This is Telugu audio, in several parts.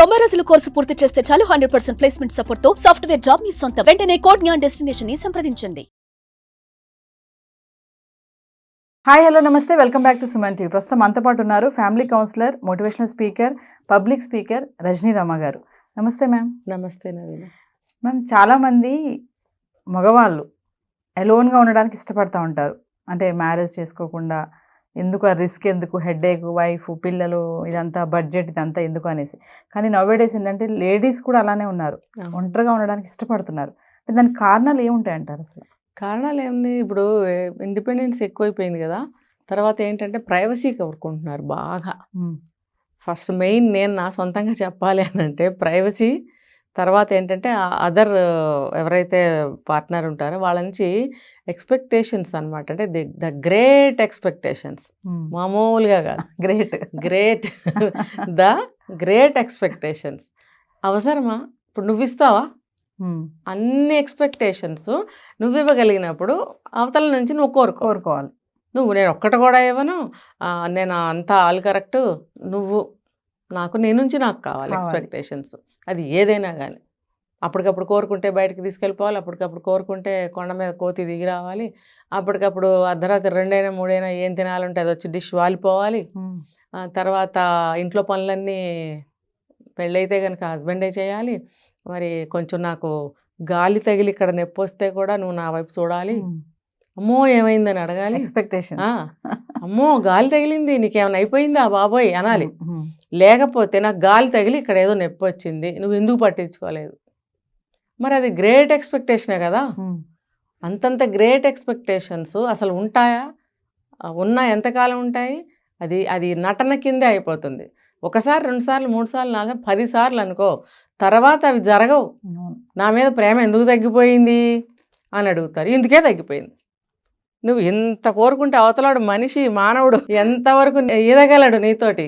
90 రోజుల కోర్సు పూర్తి చేస్తే చాలు 100% ప్లేస్మెంట్ సపోర్ట్ తో సాఫ్ట్వేర్ జాబ్ మీ సొంతం. వెంటనే కోడ్ జ్ఞాన్ డెస్టినేషన్ ని సంప్రదించండి. హాయ్ హలో నమస్తే, welcome back to Suman TV. ప్రస్తుతం మనతో పాటు ఉన్నారు family counsellor, motivational speaker, public speaker Rajani Rama గారు. నమస్తే మ్యామ్. నమస్తే నవీన. మ్యామ్, చాలామంది మగవాళ్ళు అలోన్గా ఉండడానికి ఇష్టపడతా ఉంటారు. అంటే మ్యారేజ్ చేసుకోకుండా ఎందుకు ఆ రిస్క్, ఎందుకు హెడేక్, వైఫ్, పిల్లలు, ఇదంతా బడ్జెట్, ఇదంతా ఎందుకు అనేసి. కానీ నవ్వేడేస్ ఏంటంటే లేడీస్ కూడా అలానే ఉన్నారు, ఒంటరిగా ఉండడానికి ఇష్టపడుతున్నారు. అంటే దానికి కారణాలు ఏముంటాయంటారు అసలు? కారణాలు ఏముంది, ఇప్పుడు ఇండిపెండెన్స్ ఎక్కువైపోయింది కదా. తర్వాత ఏంటంటే ప్రైవసీ కోరుకుంటున్నారు బాగా. ఫస్ట్ మెయిన్ నేను నా సొంతంగా చెప్పాలి అని అంటే ప్రైవసీ. తర్వాత ఏంటంటే అదర్ ఎవరైతే పార్ట్నర్ ఉంటారో వాళ్ళ నుంచి ఎక్స్పెక్టేషన్స్ అనమాట. అంటే ద గ్రేట్ ఎక్స్పెక్టేషన్స్, మామూలుగా కాదు, గ్రేట్ ద గ్రేట్ ఎక్స్పెక్టేషన్స్. అవసరమా? ఇప్పుడు నువ్వు ఇస్తావా? అన్ని ఎక్స్పెక్టేషన్స్ నువ్వు ఇవ్వగలిగినప్పుడు అవతల నుంచి నువ్వు కోరుకోవాలి. నువ్వు నేను ఒక్కటి కూడా ఇవ్వను, నేను అంతా ఆల్ కరెక్ట్, నువ్వు నీ నుంచి నాకు కావాలి ఎక్స్పెక్టేషన్స్. అది ఏదైనా కానీ అప్పటికప్పుడు కోరుకుంటే బయటకు తీసుకెళ్ళిపోవాలి, అప్పటికప్పుడు కోరుకుంటే కొండ మీద కోతి దిగి రావాలి, అప్పటికప్పుడు అర్ధరాత్రి 2 అయినా 3 అయినా ఏం తినాలంటే అది వచ్చి డిష్ వాలిపోవాలి. తర్వాత ఇంట్లో పనులన్నీ పెళ్ళైతే కనుక హస్బెండే చేయాలి. మరి కొంచెం నాకు గాలి తగిలి ఇక్కడ నొప్పి వస్తే కూడా నువ్వు నా వైపు చూడాలి. అమ్మో ఏమైందని అడగాలి, ఎక్స్పెక్టేషన్. అమ్మో గాలి తగిలింది, నీకేమైనా అయిపోయిందా బాబోయ్ అనాలి. లేకపోతే నాకు గాలి తగిలి ఇక్కడ ఏదో నొప్పి వచ్చింది, నువ్వు ఎందుకు పట్టించుకోలేదు? మరి అది గ్రేట్ ఎక్స్పెక్టేషనే కదా. అంతంత గ్రేట్ ఎక్స్పెక్టేషన్స్ అసలు ఉంటాయా? ఉన్నా ఎంతకాలం ఉంటాయి? అది నటన కిందే అయిపోతుంది. 1 సారి 2 సార్లు 3 సార్లు 4 10 సార్లు అనుకో, తర్వాత అవి జరగవు. నా మీద ప్రేమ ఎందుకు తగ్గిపోయింది అని అడుగుతారు. ఇందుకే తగ్గిపోయింది. నువ్వు ఎంత కోరుకుంటే అవతలాడు మనిషి, మానవుడు ఎంతవరకు ఎదగలడు నీతోటి?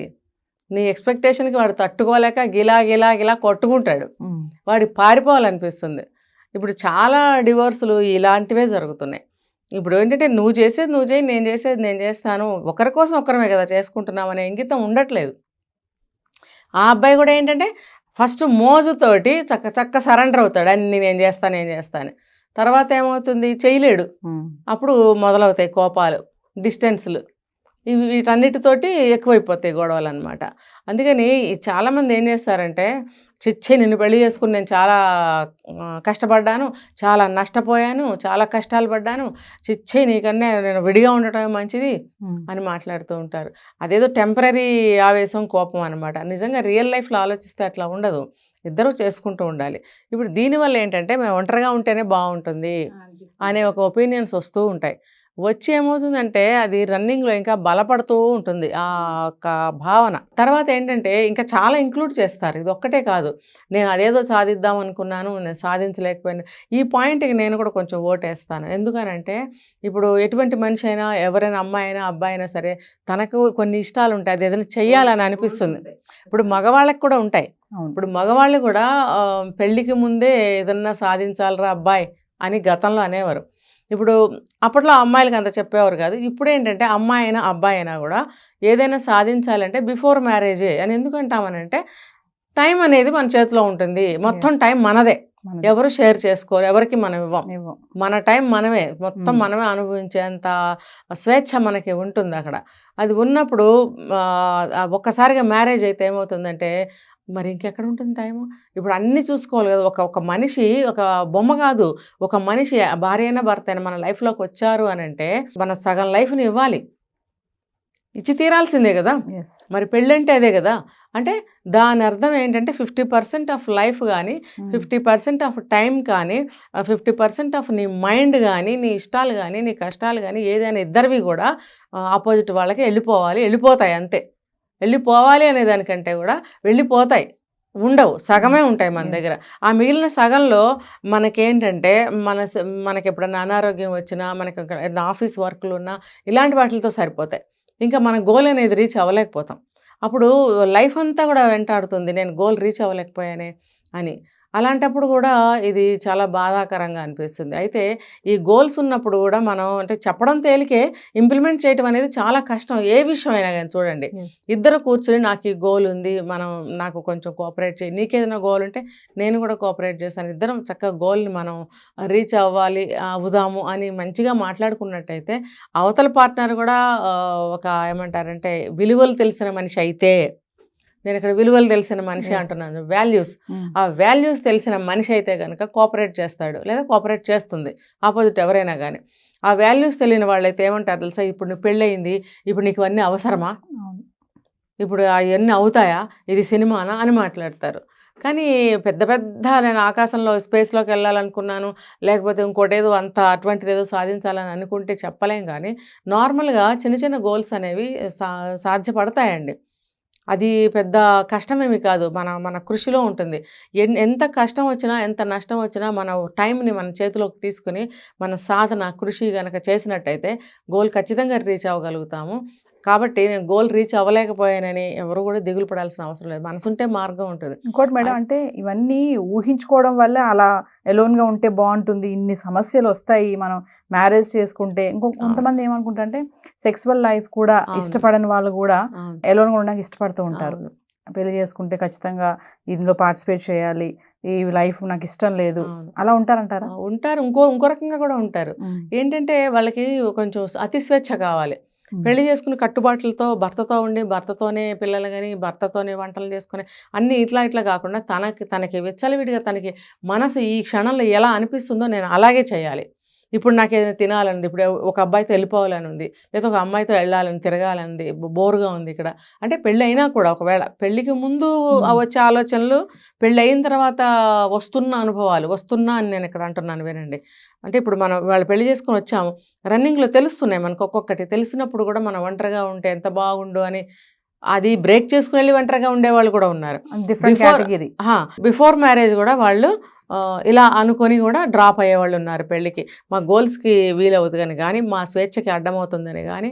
నీ ఎక్స్పెక్టేషన్కి వాడు తట్టుకోలేక గిలా గిలా గిలా కొట్టుకుంటాడు, వాడికి పారిపోవాలనిపిస్తుంది. ఇప్పుడు చాలా డివోర్సులు ఇలాంటివే జరుగుతున్నాయి. ఇప్పుడు ఏంటంటే నువ్వు చేసేది నువ్వు చేయి, నేను చేసేది నేను చేస్తాను, ఒకరి కోసం ఒకరమే కదా చేసుకుంటున్నాం అనే ఇంగితం ఉండట్లేదు. ఆ అబ్బాయి కూడా ఏంటంటే ఫస్ట్ మోజుతోటి చక్క సరెండర్ అవుతాడు, అన్ని నేను చేస్తాను. తర్వాత ఏమవుతుంది, చేయలేడు. అప్పుడు మొదలవుతాయి కోపాలు, డిస్టెన్స్లు, వీటన్నిటితోటి ఎక్కువైపోతాయి గొడవలు అనమాట. అందుకని చాలామంది ఏం చేస్తారంటే, చిచ్చే నిన్ను పెళ్లి చేసుకుని నేను చాలా కష్టపడ్డాను, చాలా నష్టపోయాను, చాలా కష్టాలు పడ్డాను, చిచ్చే నీకన్నా నేను విడిగా ఉండటమే మంచిది అని మాట్లాడుతూ ఉంటారు. అదేదో టెంపరీ ఆవేశం, కోపం అనమాట. నిజంగా రియల్ లైఫ్లో ఆలోచిస్తే అట్లా ఉండదు, ఇద్దరూ చేసుకుంటూ ఉండాలి. ఇప్పుడు దీనివల్ల ఏంటంటే మేము ఒంటరిగా ఉంటేనే బాగుంటుంది అనే ఒక ఒపీనియన్స్ వస్తూ ఉంటాయి. వచ్చి ఏమవుతుందంటే అది రన్నింగ్లో ఇంకా బలపడుతూ ఉంటుంది ఆ ఒక భావన. తర్వాత ఏంటంటే ఇంకా చాలా ఇంక్లూడ్ చేస్తారు. ఇది ఒక్కటే కాదు, నేను అదేదో సాధిద్దాం అనుకున్నాను, నేను సాధించలేకపోయాను. ఈ పాయింట్కి నేను కూడా కొంచెం ఓటేస్తాను. ఎందుకనంటే ఇప్పుడు ఎటువంటి మనిషి అయినా, ఎవరైనా అమ్మాయి అయినా అబ్బాయి అయినా సరే, తనకు కొన్ని ఇష్టాలు ఉంటాయి, అది ఏదైనా చెయ్యాలని అనిపిస్తుంది. ఇప్పుడు మగవాళ్ళకి కూడా ఉంటాయి. ఇప్పుడు మగవాళ్ళు కూడా పెళ్ళికి ముందే ఏదన్నా సాధించాలరా అబ్బాయి అని గతంలో అనేవారు. ఇప్పుడు అప్పట్లో అమ్మాయిలకి అంత చెప్పేవారు కాదు. ఇప్పుడు ఏంటంటే అమ్మాయి అయినా అబ్బాయి అయినా కూడా ఏదైనా సాధించాలంటే బిఫోర్ మ్యారేజే అని. ఎందుకంటామనంటే టైం అనేది మన చేతిలో ఉంటుంది, మొత్తం టైం మనదే, ఎవరు షేర్ చేసుకోరు, ఎవరికి మనం ఇవ్వం. మన టైం మనమే, మొత్తం మనమే అనుభవించేంత స్వేచ్ఛ మనకి ఉంటుంది అక్కడ. అది ఉన్నప్పుడు ఒక్కసారిగా మ్యారేజ్ అయితే ఏమవుతుందంటే మరి ఇంకెక్కడ ఉంటుంది టైము? ఇప్పుడు అన్నీ చూసుకోవాలి కదా. ఒక మనిషి ఒక బొమ్మ కాదు, ఒక మనిషి భార్య అయినా భర్త అయినా మన లైఫ్లోకి వచ్చారు అని అంటే మన సగం లైఫ్ని ఇవ్వాలి, ఇచ్చి తీరాల్సిందే కదా. మరి పెళ్ళంటే అదే కదా. అంటే దాని అర్థం ఏంటంటే 50% ఆఫ్ లైఫ్ కానీ, 50% ఆఫ్ టైం కానీ, 50% ఆఫ్ నీ మైండ్ కానీ, నీ ఇష్టాలు కానీ, నీ కష్టాలు కానీ ఏదైనా ఇద్దరివి కూడా ఆపోజిట్ వాళ్ళకి వెళ్ళిపోతాయి అంతే. వెళ్ళిపోవాలి అనే దానికంటే కూడా వెళ్ళిపోతాయి, ఉండవు, సగమే ఉంటాయి మన దగ్గర. ఆ మిగిలిన సగంలో మనకేంటంటే మనకి ఎప్పుడన్నా అనారోగ్యం వచ్చినా, మనకి ఆఫీస్ వర్క్లు ఉన్నా, ఇలాంటి వాటితో సరిపోతాయి. ఇంకా మన గోల్ అనేది రీచ్ అవ్వలేకపోతాం. అప్పుడు లైఫ్ అంతా కూడా వెంటాడుతుంది, నేను గోల్ రీచ్ అవ్వలేకపోయానే అని. అలాంటప్పుడు కూడా ఇది చాలా బాధాకరంగా అనిపిస్తుంది. అయితే ఈ గోల్స్ ఉన్నప్పుడు కూడా మనం అంటే చెప్పడం తేలికే, ఇంప్లిమెంట్ చేయటం అనేది చాలా కష్టం. ఏ విషయమైనా గానీ చూడండి. ఇద్దరు కూర్చొని నాకు ఈ గోల్ ఉంది. నాకు కొంచెం కోఆపరేట్ చేయి. నీకేదైనా గోల్ ఉంటే నేను కూడా కోఆపరేట్ చేస్తాను. ఇద్దరం చక్కగా గోల్‌ని మనం రీచ్ అవ్వాలి, అవుదాము అని మంచిగా మాట్లాడుకున్నట్టయితే అవతల పార్ట్నర్ కూడా ఒక ఏమంటారంటే విలువలు తెలిసిన మనిషి అయితే, నేను ఇక్కడ విలువలు తెలిసిన మనిషి అంటున్నాను, వాల్యూస్. ఆ వాల్యూస్ తెలిసిన మనిషి అయితే కనుక కోఆపరేట్ చేస్తాడు, లేదా కోఆపరేట్ చేస్తుంది ఆపోజిట్ ఎవరైనా కానీ. ఆ వాల్యూస్ తెలియని వాళ్ళైతే ఏమంటారు తెలుసా, ఇప్పుడు నీకు పెళ్ళయింది, ఇప్పుడు నీకు ఇవన్నీ అవసరమా, ఇప్పుడు అవన్నీ అవుతాయా, ఇది సినిమానా అని మాట్లాడతారు. కానీ పెద్ద పెద్ద నేను ఆకాశంలో స్పేస్లోకి వెళ్ళాలనుకున్నాను, లేకపోతే ఇంకోటేదో అంత అటువంటిదేదో సాధించాలని అనుకుంటే చెప్పలేం. కానీ నార్మల్గా చిన్న చిన్న గోల్స్ అనేవి సాధ్యపడతాయండి. అది పెద్ద కష్టమేమి కాదు. మన కృషిలో ఉంటుంది. ఎంత కష్టం వచ్చినా, ఎంత నష్టం వచ్చినా మన టైంని మన చేతిలోకి తీసుకుని మన సాధన, కృషి గనక చేసినట్టయితే గోల్ ఖచ్చితంగా రీచ్ అవ్వగలుగుతాము. కాబట్టి నేను గోల్ రీచ్ అవ్వలేకపోయానని ఎవరు కూడా దిగులు పడాల్సిన అవసరం లేదు. మనసుంటే మార్గం ఉంటుంది. ఇంకోటి మేడం, అంటే ఇవన్నీ ఊహించుకోవడం వల్ల అలా ఎలోన్గా ఉంటే బాగుంటుంది, ఇన్ని సమస్యలు వస్తాయి మనం మ్యారేజ్ చేసుకుంటే. కొంతమంది ఏమనుకుంటారంటే సెక్సువల్ లైఫ్ కూడా ఇష్టపడని వాళ్ళు కూడా ఎలోన్గా ఉండడానికి ఇష్టపడుతూ ఉంటారు. పెళ్లి చేసుకుంటే ఖచ్చితంగా ఇందులో పార్టిసిపేట్ చేయాలి, ఈ లైఫ్ నాకు ఇష్టం లేదు, అలా ఉంటారంటారా? ఉంటారు. ఇంకో రకంగా కూడా ఉంటారు. ఏంటంటే వాళ్ళకి కొంచెం అతి స్వేచ్ఛ కావాలి. పెళ్లి చేసుకుని కట్టుబాట్లతో భర్తతో ఉండి, భర్తతోనే పిల్లలు కానీ, భర్తతోనే వంటలు చేసుకుని అన్నీ ఇట్లా కాకుండా తనకి విచ్చలవిడిగా తనకి మనసు ఈ క్షణంలో ఎలా అనిపిస్తుందో నేను అలాగే చేయాలి. ఇప్పుడు నాకు ఏదైనా తినాలని, ఇప్పుడు ఒక అబ్బాయితో వెళ్ళిపోవాలని ఉంది, లేదా ఒక అమ్మాయితో వెళ్ళాలని, తిరగాలని, బోరుగా ఉంది ఇక్కడ అంటే, పెళ్ళి అయినా కూడా ఒకవేళ పెళ్ళికి ముందు వచ్చే ఆలోచనలు, పెళ్ళి అయిన తర్వాత వస్తున్న అనుభవాలు, వస్తున్నా అని నేను ఇక్కడ అంటున్నాను వినండి. అంటే ఇప్పుడు మనం వాళ్ళు పెళ్లి చేసుకొని వచ్చాము, రన్నింగ్లో తెలుస్తున్నాయి మనకు ఒక్కొక్కటి. తెలిసినప్పుడు కూడా మనం ఒంటరిగా ఉంటే ఎంత బాగుండు అని అది బ్రేక్ చేసుకుని వెళ్ళి ఒంటరిగా ఉండేవాళ్ళు కూడా ఉన్నారు. బిఫోర్ మ్యారేజ్ కూడా వాళ్ళు ఇలా అనుకొని కూడా డ్రాప్ అయ్యేవాళ్ళు ఉన్నారు పెళ్ళికి. మా గోల్స్కి వీలవుతుందని కానీ, మా స్వేచ్ఛకి అడ్డమవుతుందని కానీ,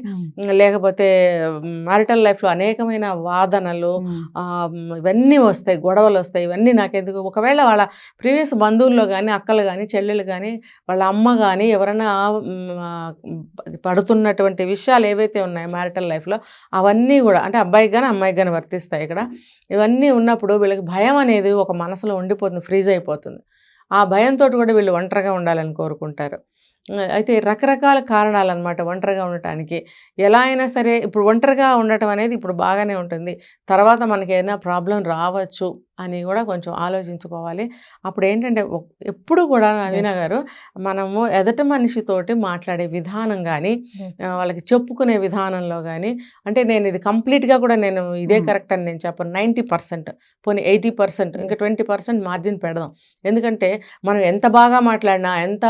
లేకపోతే మ్యారిటల్ లైఫ్లో అనేకమైన వాదనలు ఇవన్నీ వస్తాయి, గొడవలు వస్తాయి. ఇవన్నీ నాకెందుకు, ఒకవేళ వాళ్ళ ప్రీవియస్ బంధువుల్లో కానీ, అక్కలు కానీ, చెల్లెలు కానీ, వాళ్ళ అమ్మ కానీ ఎవరైనా పడుతున్నటువంటి విషయాలు ఏవైతే ఉన్నాయో మ్యారిటల్ లైఫ్లో, అవన్నీ కూడా అంటే అబ్బాయికి కానీ అమ్మాయికి కానీ వర్తిస్తాయి ఇక్కడ. ఇవన్నీ ఉన్నప్పుడు వీళ్ళకి భయం అనేది ఒక మనసులో ఉండిపోతుంది, ఫ్రీజ్ అయిపోతుంది. ఆ భయంతో కూడా వీళ్ళు ఒంటరిగా ఉండాలని కోరుకుంటారు. అయితే రకరకాల కారణాలు అన్నమాట ఒంటరిగా ఉండటానికి. ఎలా అయినా సరే ఇప్పుడు ఒంటరిగా ఉండటం అనేది ఇప్పుడు బాగానే ఉంటుంది, తర్వాత మనకి ఏదైనా ప్రాబ్లం రావచ్చు అని కూడా కొంచెం ఆలోచించుకోవాలి. అప్పుడు ఏంటంటే ఎప్పుడు కూడా నవీన గారు, మనము ఎదట మనిషితోటి మాట్లాడే విధానం కానీ, వాళ్ళకి చెప్పుకునే విధానంలో కానీ, అంటే నేను ఇది కంప్లీట్గా కూడా నేను ఇదే కరెక్ట్ అని నేను చెప్పను. 90% పోనీ 80%, ఇంకా 20% మార్జిన్ పెడదాం. ఎందుకంటే మనం ఎంత బాగా మాట్లాడినా, ఎంత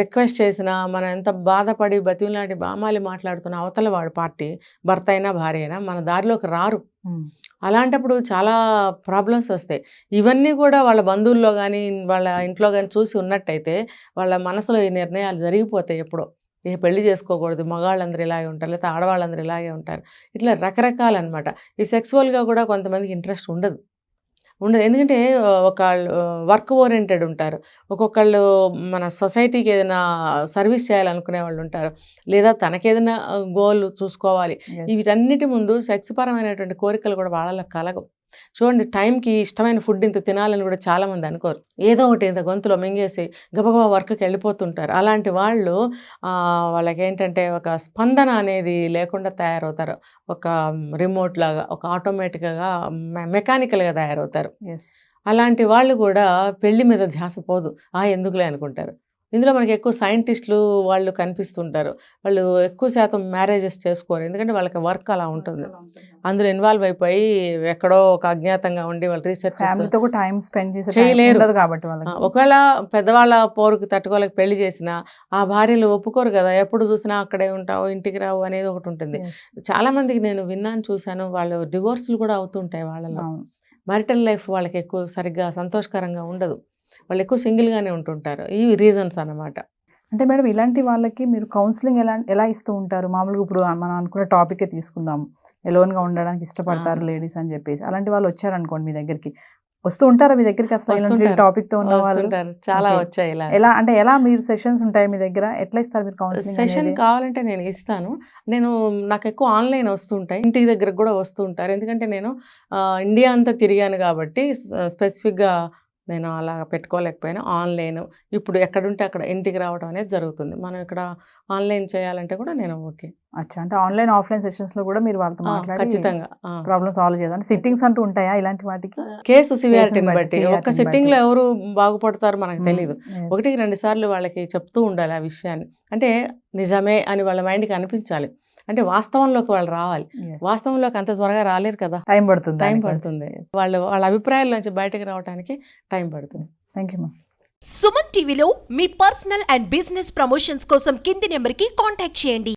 రిక్వెస్ట్ చేసినా, మనం ఎంత బాధపడి బతిలాంటి బామాలి మాట్లాడుతున్న అవతల వాడు పార్టీ, భర్త అయినా భార్య అయినా మన దారిలోకి రారు. అలాంటప్పుడు చాలా ప్రాబ్లమ్స్ వస్తాయి. ఇవన్నీ కూడా వాళ్ళ బంధువుల్లో కానీ, వాళ్ళ ఇంట్లో కానీ చూసి ఉన్నట్టయితే వాళ్ళ మనసులో ఈ నిర్ణయాలు జరిగిపోతాయి ఎప్పుడో. ఇక పెళ్లి చేసుకోకూడదు, మగవాళ్ళందరూ ఇలాగే ఉంటారు, లేకపోతే ఆడవాళ్ళందరూ ఇలాగే ఉంటారు, ఇట్లా రకరకాలన్నమాట. ఈ సెక్సువల్గా కూడా కొంతమందికి ఇంట్రెస్ట్ ఉండదు. ఎందుకంటే ఒకళ్ళు వర్క్ ఓరియంటెడ్ ఉంటారు, ఒక్కొక్కళ్ళు మన సొసైటీకి ఏదైనా సర్వీస్ చేయాలనుకునే వాళ్ళు ఉంటారు, లేదా తనకేదైనా గోల్ చూసుకోవాలి. వీటన్నిటి ముందు సెక్స్ పరమైనటువంటి కోరికలు కూడా వాళ్ళలో కలగవు. చూడండి, టైంకి ఇష్టమైన ఫుడ్ ఇంత తినాలని కూడా చాలామంది అనుకోరు. ఏదో ఒకటి ఇంత గొంతులో మింగేసి గబగబా వర్క్కి వెళ్ళిపోతుంటారు. అలాంటి వాళ్ళు వాళ్ళకి ఏంటంటే ఒక స్పందన అనేది లేకుండా తయారవుతారు. ఒక రిమోట్ లాగా, ఒక ఆటోమేటిక్గా మెకానికల్గా తయారవుతారు. అలాంటి వాళ్ళు కూడా పెళ్లి మీద ధ్యాస పోదు, ఎందుకులే అనుకుంటారు. ఇందులో మనకి ఎక్కువ సైంటిస్టులు వాళ్ళు కనిపిస్తుంటారు. వాళ్ళు ఎక్కువ శాతం మ్యారేజెస్ చేసుకోరు, ఎందుకంటే వాళ్ళకి వర్క్ అలా ఉంటుంది. అందులో ఇన్వాల్వ్ అయిపోయి ఎక్కడో ఒక అజ్ఞాతంగా ఉండి వాళ్ళు రీసెర్చ్ టైం స్పెండ్ చేయలేరు కాబట్టి. ఒకవేళ పెద్దవాళ్ళ పోరుకు తట్టుకోలేక పెళ్లి చేసినా ఆ భార్యలు ఒప్పుకోరు కదా, ఎప్పుడు చూసినా అక్కడే ఉంటావు, ఇంటికి రావు అనేది ఒకటి ఉంటుంది. చాలా మందికి నేను విన్నాను, చూశాను, వాళ్ళు డివోర్స్లు కూడా అవుతుంటాయి వాళ్ళలో. మ్యారిటల్ లైఫ్ వాళ్ళకి ఎక్కువ సరిగ్గా సంతోషకరంగా ఉండదు, వాళ్ళు ఎక్కువ సింగిల్గానే ఉంటుంటారు. ఈ రీజన్స్ అన్నమాట. అంటే మేడం, ఇలాంటి వాళ్ళకి మీరు కౌన్సిలింగ్ ఎలా ఇస్తూ ఉంటారు? మామూలుగా ఇప్పుడు మనం అనుకున్న టాపికే తీసుకుందాం, ఎలోన్గా ఉండడానికి ఇష్టపడతారు లేడీస్ అని చెప్పేసి, అలాంటి వాళ్ళు వచ్చారనుకోండి మీ దగ్గరికి, వస్తూ ఉంటారా మీ దగ్గరికి అసలు ఇలాంటి వస్తుంటారు. టాపిక్ తో ఉన్న వాళ్ళు? వస్తుంటారు. చాలా Okay. వచ్చాయి ఇలా. ఎలా మీరు సెషన్స్ ఉంటాయి మీ దగ్గర? ఎట్లా ఇస్తారు మీరు కౌన్సిలింగ్ సెషన్ అనేది? కావాలంటే నేను ఇస్తాను. నాకు ఎక్కువ ఆన్లైన్ వస్తుంటాయి. ఇంటి దగ్గరకు కూడా వస్తూ ఉంటారు. ఎందుకంటే నేను ఇండియా అంతా తిరిగాను కాబట్టి స్పెసిఫిక్గా నేను అలా పెట్టుకోలేకపోయినా ఆన్లైన్ ఇప్పుడు ఎక్కడుంటే అక్కడ ఇంటికి రావడం అనేది జరుగుతుంది. మనం ఇక్కడ ఆన్లైన్ చేయాలంటే కూడా నేను ఓకే. అచ్చా, అంటే ఆన్లైన్ ఆఫ్లైన్ సెషన్స్ లో కూడా మీరు వాళ్ళతో మాట్లాడి ఖచ్చితంగా ప్రాబ్లమ్ సాల్వ్ చేయాలి. సిట్టింగ్స్ అంటూ ఉంటాయా ఇలాంటి వాటికి? కేసు సివియారిటీని బట్టి, బట్టి severity ఒక్క ని సిట్టింగ్ లో బట్టి. ఎవరు బాగుపడతారు మనకు మ్మ్. తెలియదు. Yes. 1-2 సార్లు వాళ్ళకి చెప్తూ ఉండాలి ఆ విషయాన్ని. అంటే నిజమే అని వాళ్ళ మైండ్కి అనిపించాలి. అంటే వాస్తవంలోకి వాళ్ళు రావాలి. Yes. వాస్తవంలోకి అంత త్వరగా రాలేరు కదా, టైం పడుతుంది టైం దానికి పడుతుంది. కొంచెం. Yes. వాళ్ళ అభిప్రాయాల నుంచి బయటకు రావడానికి టైం పడుతుంది. Thank you ma'am. సుమన్ టీవీలో మీ పర్సనల్ అండ్ బిజినెస్ ప్రమోషన్స్ కోసం కింది నెంబర్కి కాంటాక్ట్ చేయండి.